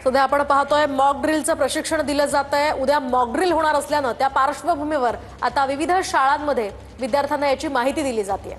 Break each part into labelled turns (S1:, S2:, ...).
S1: सध्या आपण पाहतोय मॉक ड्रिलचं प्रशिक्षण दिलं जात आहे। उद्या मॉक ड्रिल होणार असल्यानं त्या पार्श्वभूमीवर आता विविध शाळांमध्ये विद्यार्थ्यांना याची माहिती दिली जाते।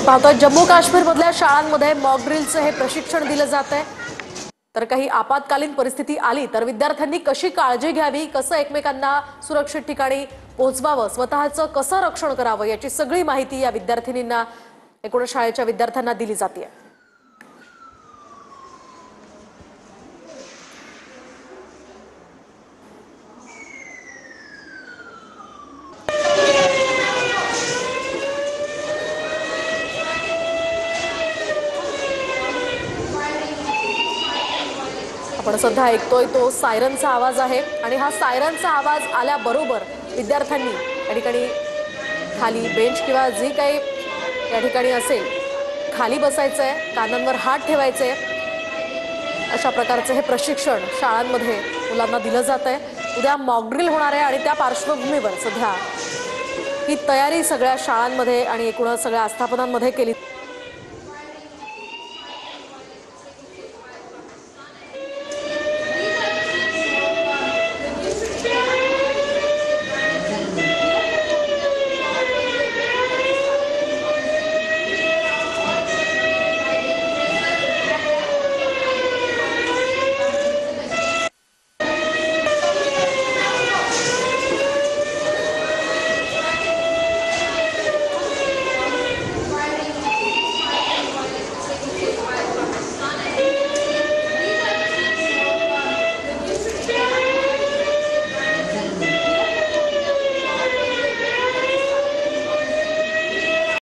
S1: पाहतोय जम्मू काश्मीर मधल्या शाळांमध्ये मॉक ड्रिलचं हे प्रशिक्षण दिलं जात आहे। तर काही आपत्कालीन परिस्थिती आली तर विद्यार्थ्यांनी कशी काळजी घ्यावी, कसं एकमेकांना सुरक्षित ठिकाणी पोहोचवावं, स्वतःचं कसं रक्षण करावं याची सगळी माहिती या विद्यार्थिनींना एकूण शाळेच्या विद्यार्थ्यांना दिली जाते। आपण सध्या ऐकतोय तो सायरनचा आवाज आहे आणि हा सायरनचा आवाज आल्याबरोबर विद्यार्थ्यांनी या ठिकाणी खाली बेंच किंवा जी काही या ठिकाणी असेल खाली बसायचं आहे, कानांवर हात ठेवायचे। अशा प्रकारचे हे प्रशिक्षण शाळांमध्ये मुलांना दिलं जात आहे। उद्या मॉक ड्रिल होणार आहे आणि त्या पार्श्वभूमीवर सध्या ही तयारी सगळ्या शाळांमध्ये आणि एकूणच सगळ्या आस्थापनांमध्ये केली